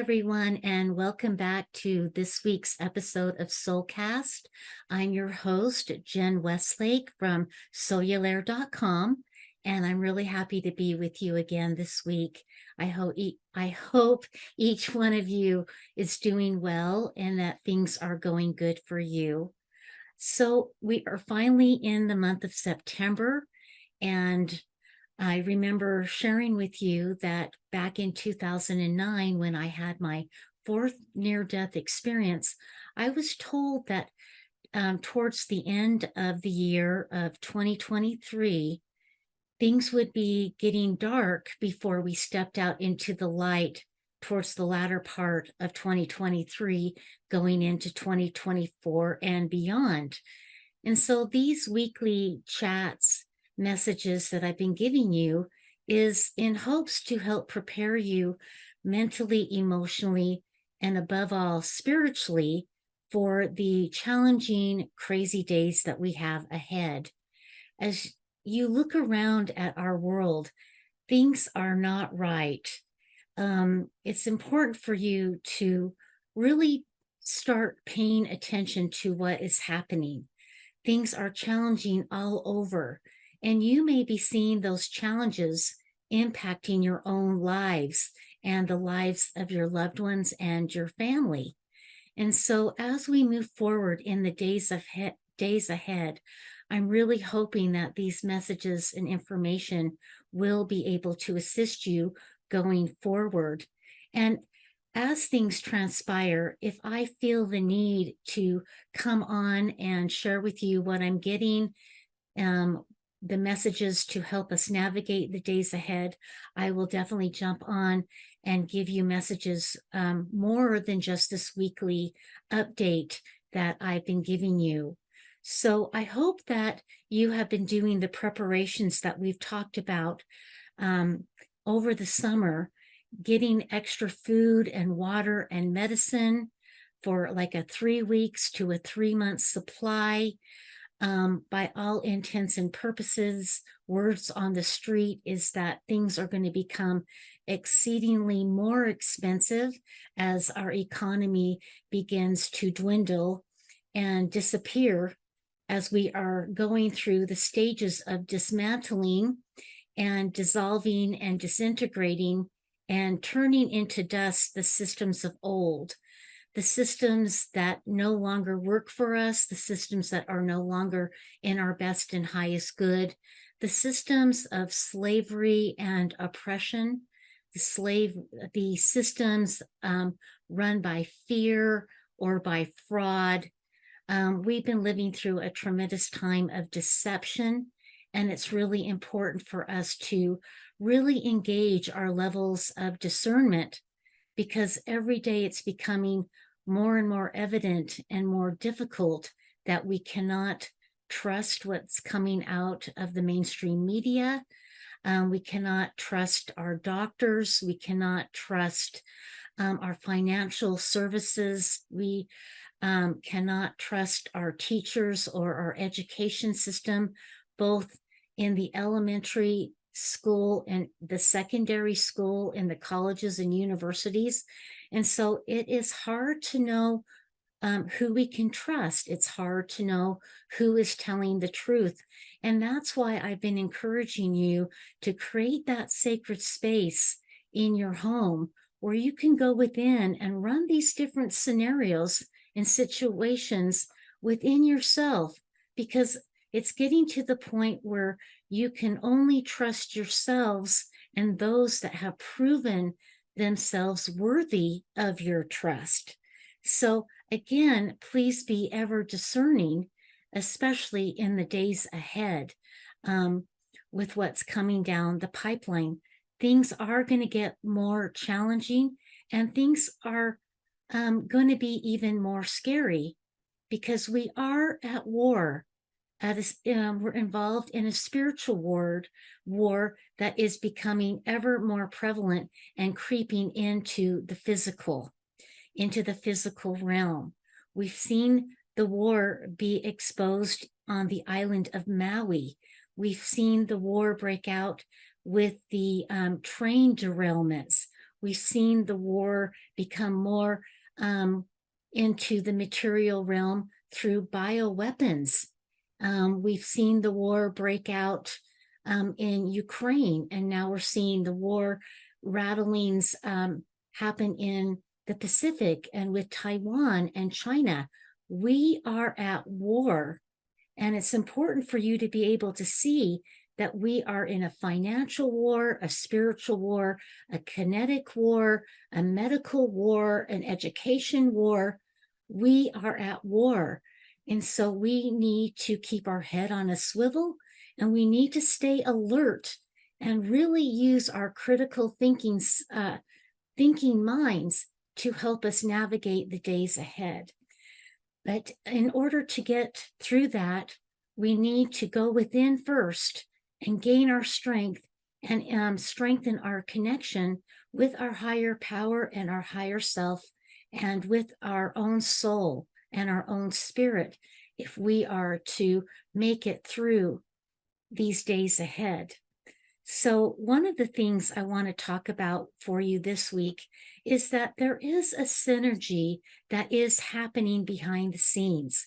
everyone, and welcome back to this week's episode of SoulCast. I'm your host, Jen Westlake from Soululaire.com, and I'm really happy to be with you again this week. I hope each one of you is doing well and that things are going good for you. So we are finally in the month of September, and I remember sharing with you that back in 2009, when I had my fourth near-death experience, I was told that towards the end of the year of 2023, things would be getting dark before we stepped out into the light towards the latter part of 2023, going into 2024 and beyond. And so these weekly chats, messages that I've been giving you is in hopes to help prepare you mentally, emotionally, and above all, spiritually for the challenging, crazy days that we have ahead. As you look around at our world, things are not right. It's important for you to really start paying attention to what is happening. Things are challenging all over, and you may be seeing those challenges impacting your own lives and the lives of your loved ones and your family. And so as we move forward in the days ahead, I'm really hoping that these messages and information will be able to assist you going forward. And as things transpire, if I feel the need to come on and share with you what I'm getting, the messages to help us navigate the days ahead, I will definitely jump on and give you messages more than just this weekly update that I've been giving you. So I hope that you have been doing the preparations that we've talked about over the summer, getting extra food and water and medicine for like a 3 weeks to a 3-month supply. By all intents and purposes, words on the street is that things are going to become exceedingly more expensive as our economy begins to dwindle and disappear, as we are going through the stages of dismantling and dissolving and disintegrating and turning into dust the systems of old. The systems that no longer work for us, the systems that are no longer in our best and highest good, the systems of slavery and oppression, the systems run by fear or by fraud. We've been living through a tremendous time of deception, and it's really important for us to really engage our levels of discernment, because every day it's becoming more and more evident and more difficult that we cannot trust what's coming out of the mainstream media. We cannot trust our doctors. We cannot trust our financial services. We cannot trust our teachers or our education system, both in the elementary school and the secondary school and the colleges and universities. And so it is hard to know who we can trust. It's hard to know who is telling the truth. And that's why I've been encouraging you to create that sacred space in your home where you can go within and run these different scenarios and situations within yourself, because it's getting to the point where you can only trust yourselves and those that have proven themselves worthy of your trust. So again, please be ever discerning, especially in the days ahead with what's coming down the pipeline. Things are going to get more challenging, and things are going to be even more scary, because we are at war. We're involved in a spiritual war that is becoming ever more prevalent and creeping into the physical realm. We've seen the war be exposed on the island of Maui. We've seen the war break out with the train derailments. We've seen the war become more into the material realm through bioweapons. We've seen the war break out in Ukraine, and now we're seeing the war rattlings happen in the Pacific and with Taiwan and China. We are at war, and it's important for you to be able to see that we are in a financial war, a spiritual war, a kinetic war, a medical war, an education war. We are at war. And so we need to keep our head on a swivel, and we need to stay alert and really use our critical thinking minds to help us navigate the days ahead. But in order to get through that, we need to go within first and gain our strength and strengthen our connection with our higher power and our higher self, and with our own soul and our own spirit, if we are to make it through these days ahead. So one of the things I want to talk about for you this week is that there is a synergy that is happening behind the scenes.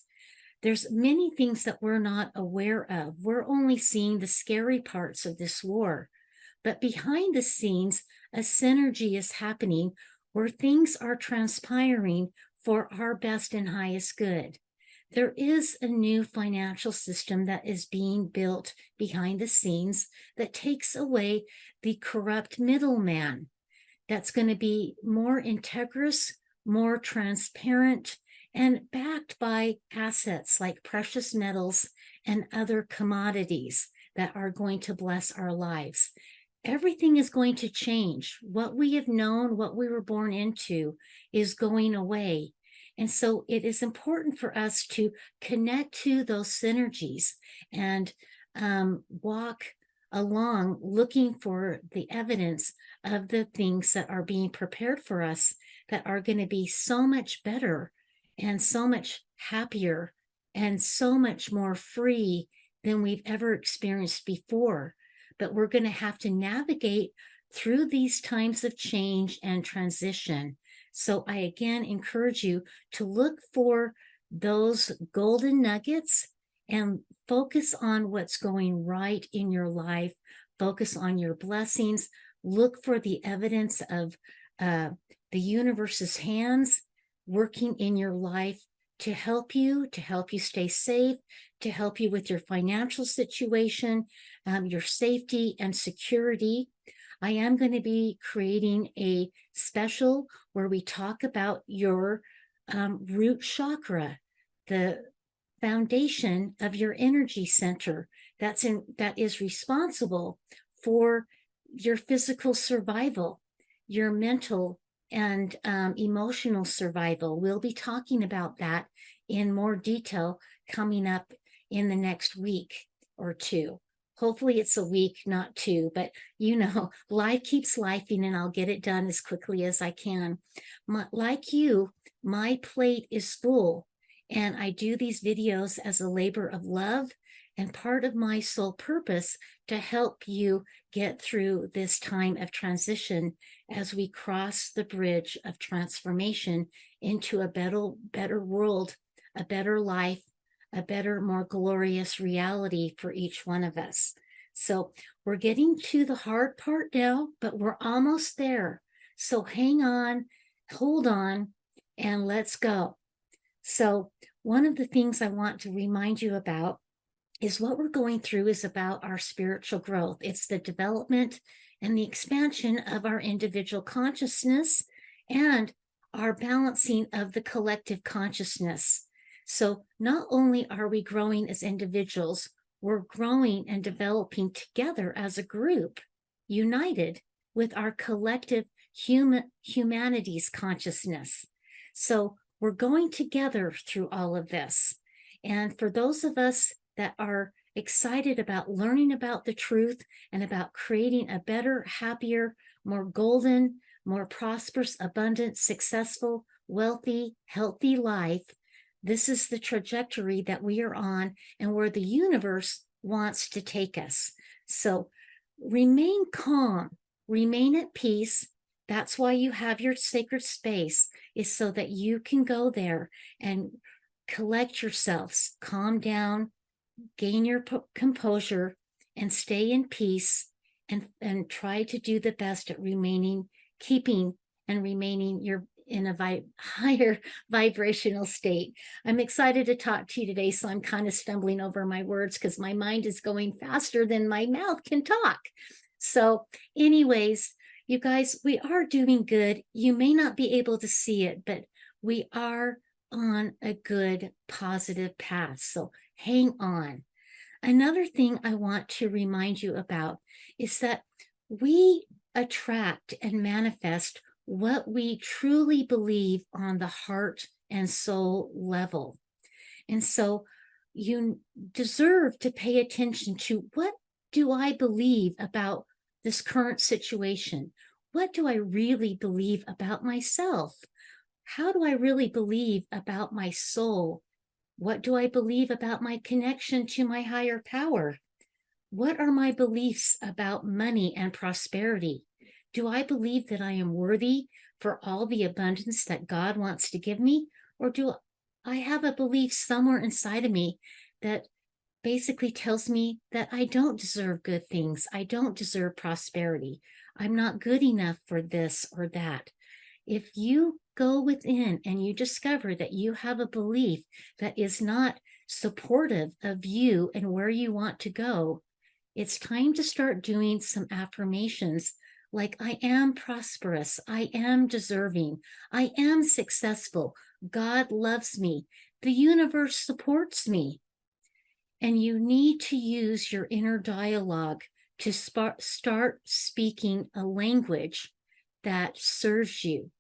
There's many things that we're not aware of. We're only seeing the scary parts of this war. But behind the scenes, a synergy is happening where things are transpiring for our best and highest good. There is a new financial system that is being built behind the scenes that takes away the corrupt middleman. That's going to be more integrous, more transparent, and backed by assets like precious metals and other commodities that are going to bless our lives. Everything is going to change. What we have known, what we were born into, is going away. And so it is important for us to connect to those synergies and walk along looking for the evidence of the things that are being prepared for us that are going to be so much better and so much happier and so much more free than we've ever experienced before. But we're going to have to navigate through these times of change and transition. So I again encourage you to look for those golden nuggets and focus on what's going right in your life. Focus on your blessings. Look for the evidence of the universe's hands working in your life to help you stay safe, to help you with your financial situation, your safety and security. I am going to be creating a special where we talk about your root chakra, the foundation of your energy center that is responsible for your physical survival, your mental and emotional survival. We'll be talking about that in more detail coming up in the next week or two. Hopefully it's a week, not two, but life keeps lifing, and I'll get it done as quickly as I can. Like you, my plate is full, and I do these videos as a labor of love and part of my soul purpose to help you get through this time of transition as we cross the bridge of transformation into a better world, a better life, a better, more glorious reality for each one of us. So we're getting to the hard part now, but we're almost there. So hang on, hold on, and let's go. So one of the things I want to remind you about is what we're going through is about our spiritual growth. It's the development and the expansion of our individual consciousness and our balancing of the collective consciousness. So not only are we growing as individuals, we're growing and developing together as a group, united with our collective humanity's consciousness. So we're going together through all of this. And for those of us that are excited about learning about the truth and about creating a better, happier, more golden, more prosperous, abundant, successful, wealthy, healthy life, this is the trajectory that we are on and where the universe wants to take us. So remain calm, remain at peace, That's why you have your sacred space, is so that you can go there and collect yourselves, calm down, gain your composure, and stay in peace, and try to do the best at keeping and remaining in a higher vibrational state. I'm excited to talk to you today, so I'm kind of stumbling over my words because my mind is going faster than my mouth can talk. So anyways, you guys, we are doing good. You may not be able to see it, but we are on a good, positive path. So hang on. Another thing I want to remind you about is that we attract and manifest what we truly believe on the heart and soul level. And so you deserve to pay attention to, what do I believe about this current situation? What do I really believe about myself? How do I really believe about my soul? What do I believe about my connection to my higher power? What are my beliefs about money and prosperity? Do I believe that I am worthy for all the abundance that God wants to give me? Or do I have a belief somewhere inside of me that basically tells me that I don't deserve good things? I don't deserve prosperity. I'm not good enough for this or that. If you go within and you discover that you have a belief that is not supportive of you and where you want to go, it's time to start doing some affirmations like, I am prosperous, I am deserving, I am successful, God loves me, the universe supports me. And you need to use your inner dialogue to start speaking a language that serves you,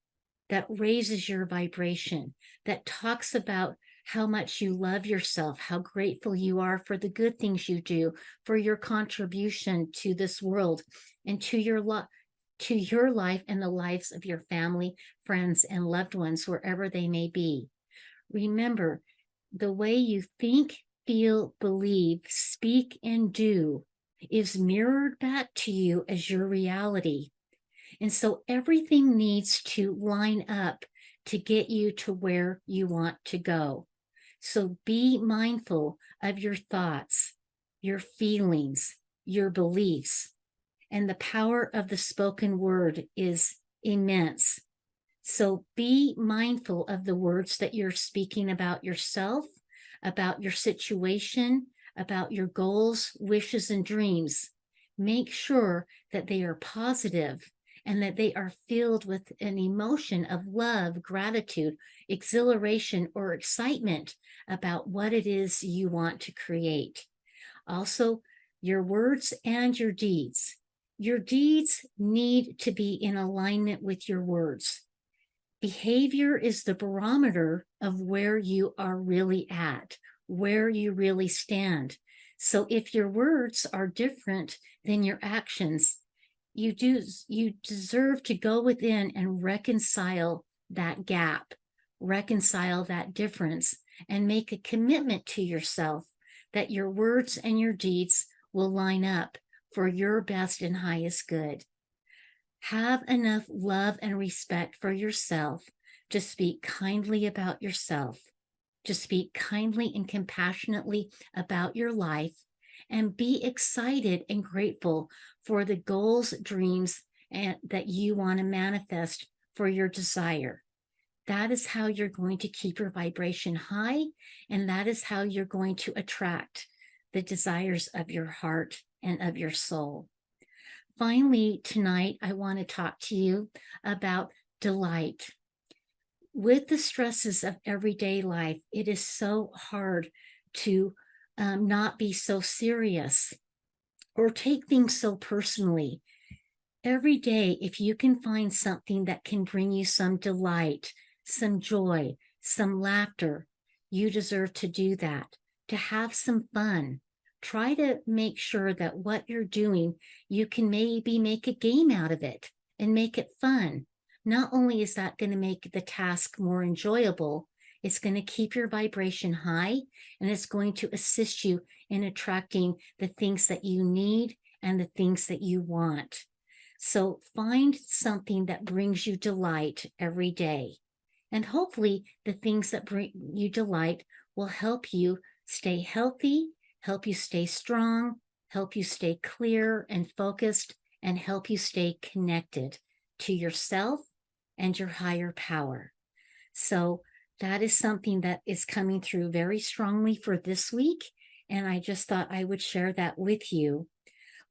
that raises your vibration, that talks about how much you love yourself, how grateful you are for the good things you do, for your contribution to this world and to your life and the lives of your family, friends, and loved ones, wherever they may be. Remember, the way you think, feel, believe, speak, and do is mirrored back to you as your reality. And so everything needs to line up to get you to where you want to go. So be mindful of your thoughts, your feelings, your beliefs, and the power of the spoken word is immense. So be mindful of the words that you're speaking about yourself, about your situation, about your goals, wishes, and dreams. Make sure that they are positive and that they are filled with an emotion of love, gratitude, exhilaration, or excitement about what it is you want to create. Also, your words and your deeds. Your deeds need to be in alignment with your words. Behavior is the barometer of where you are really at, where you really stand. So if your words are different than your actions, you deserve to go within and reconcile that gap, reconcile that difference, and make a commitment to yourself that your words and your deeds will line up for your best and highest good. Have enough love and respect for yourself to speak kindly about yourself, to speak kindly and compassionately about your life, and be excited and grateful for the goals, dreams, that you want to manifest for your desire. That is how you're going to keep your vibration high, and that is how you're going to attract the desires of your heart and of your soul. Finally, tonight, I want to talk to you about delight. With the stresses of everyday life, it is so hard to not be so serious or take things so personally. Every day, if you can find something that can bring you some delight, some joy, some laughter, you deserve to do that, to have some fun. Try to make sure that what you're doing, you can maybe make a game out of it and make it fun. Not only is that going to make the task more enjoyable, it's going to keep your vibration high, and it's going to assist you in attracting the things that you need and the things that you want. So find something that brings you delight every day. And hopefully, the things that bring you delight will help you stay healthy, help you stay strong, help you stay clear and focused, and help you stay connected to yourself and your higher power. So that is something that is coming through very strongly for this week. And I just thought I would share that with you.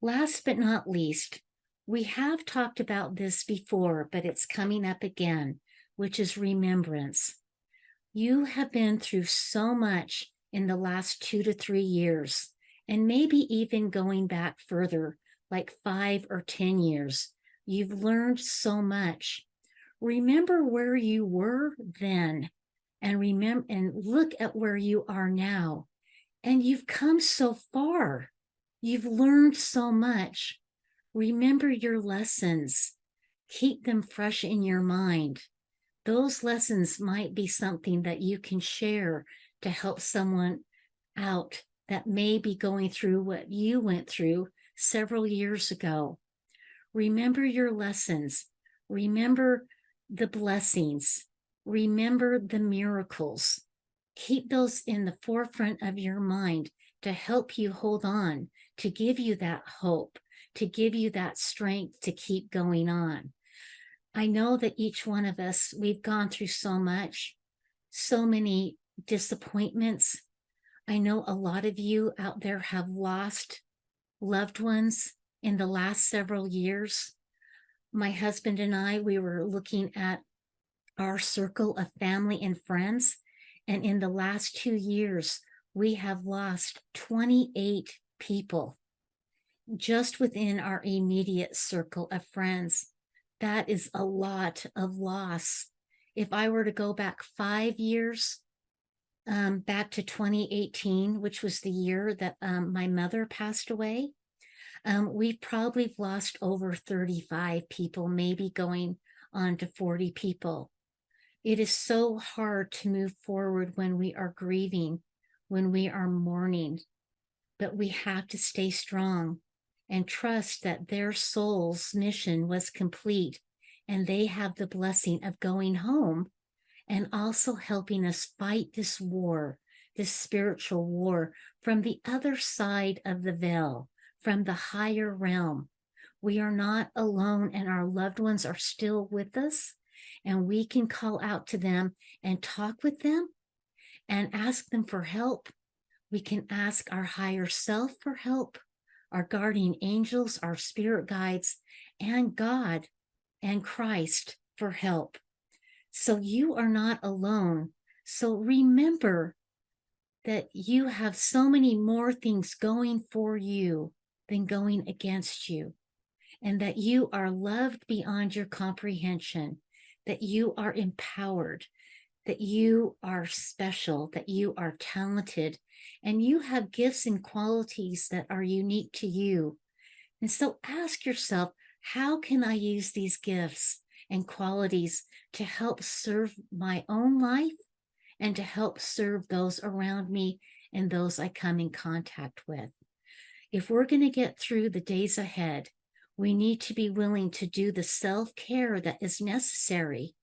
Last but not least, we have talked about this before, but it's coming up again, which is remembrance. You have been through so much in the last 2 to 3 years, and maybe even going back further, like 5 or 10 years. You've learned so much. Remember where you were then, and remember and look at where you are now. And you've come so far. You've learned so much. Remember your lessons. Keep them fresh in your mind. Those lessons might be something that you can share to help someone out that may be going through what you went through several years ago. Remember your lessons. Remember the blessings. Remember the miracles. Keep those in the forefront of your mind to help you hold on, to give you that hope, to give you that strength to keep going on. I know that each one of us, we've gone through so much, so many disappointments. I know a lot of you out there have lost loved ones in the last several years. My husband and I, we were looking at our circle of family and friends, and in the last 2 years, we have lost 28 people just within our immediate circle of friends. That is a lot of loss. If I were to go back 5 years, back to 2018, which was the year that my mother passed away, we've probably lost over 35 people, maybe going on to 40 people. It is so hard to move forward when we are grieving, when we are mourning, but we have to stay strong and trust that their soul's mission was complete and they have the blessing of going home and also helping us fight this war, this spiritual war from the other side of the veil, from the higher realm. We are not alone and our loved ones are still with us, and we can call out to them and talk with them and ask them for help. We can ask our higher self for help, our guardian angels, our spirit guides, and God and Christ for help. So you are not alone. So remember that you have so many more things going for you than going against you, and that you are loved beyond your comprehension, that you are empowered, that you are special, that you are talented, and you have gifts and qualities that are unique to you. And so ask yourself, how can I use these gifts and qualities to help serve my own life and to help serve those around me and those I come in contact with? If we're going to get through the days ahead, we need to be willing to do the self-care that is necessary,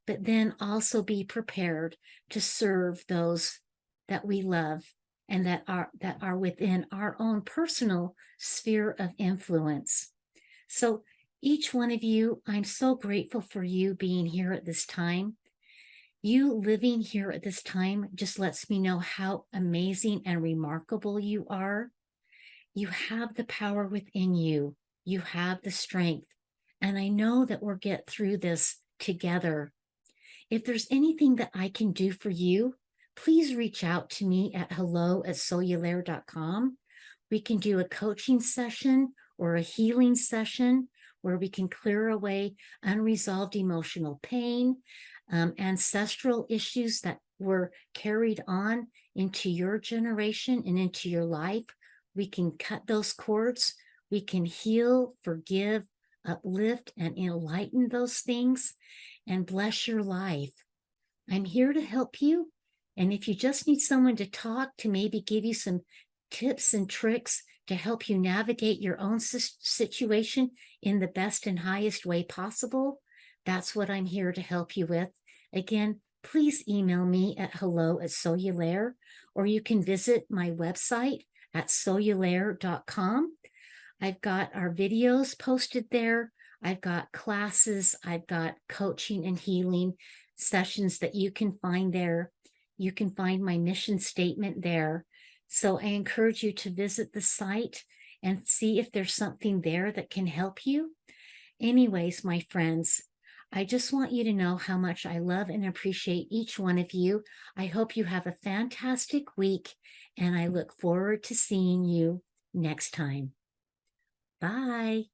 but then also be prepared to serve those that we love and that are within our own personal sphere of influence. So each one of you, I'm so grateful for you being here at this time. You living here at this time just lets me know how amazing and remarkable you are. You have the power within you. You have the strength. And I know that we'll get through this together. If there's anything that I can do for you, please reach out to me at hello@soululaire.com. We can do a coaching session or a healing session where we can clear away unresolved emotional pain, ancestral issues that were carried on into your generation and into your life. We can cut those cords. We can heal, forgive, uplift, and enlighten those things and bless your life. I'm here to help you. And if you just need someone to talk to, maybe give you some tips and tricks to help you navigate your own situation in the best and highest way possible. That's what I'm here to help you with. Again, please email me at hello@Soululaire, or you can visit my website at Soululaire.com. I've got our videos posted there. I've got classes. I've got coaching and healing sessions that you can find there. You can find my mission statement there. So I encourage you to visit the site and see if there's something there that can help you. Anyways, my friends, I just want you to know how much I love and appreciate each one of you. I hope you have a fantastic week, and I look forward to seeing you next time. Bye.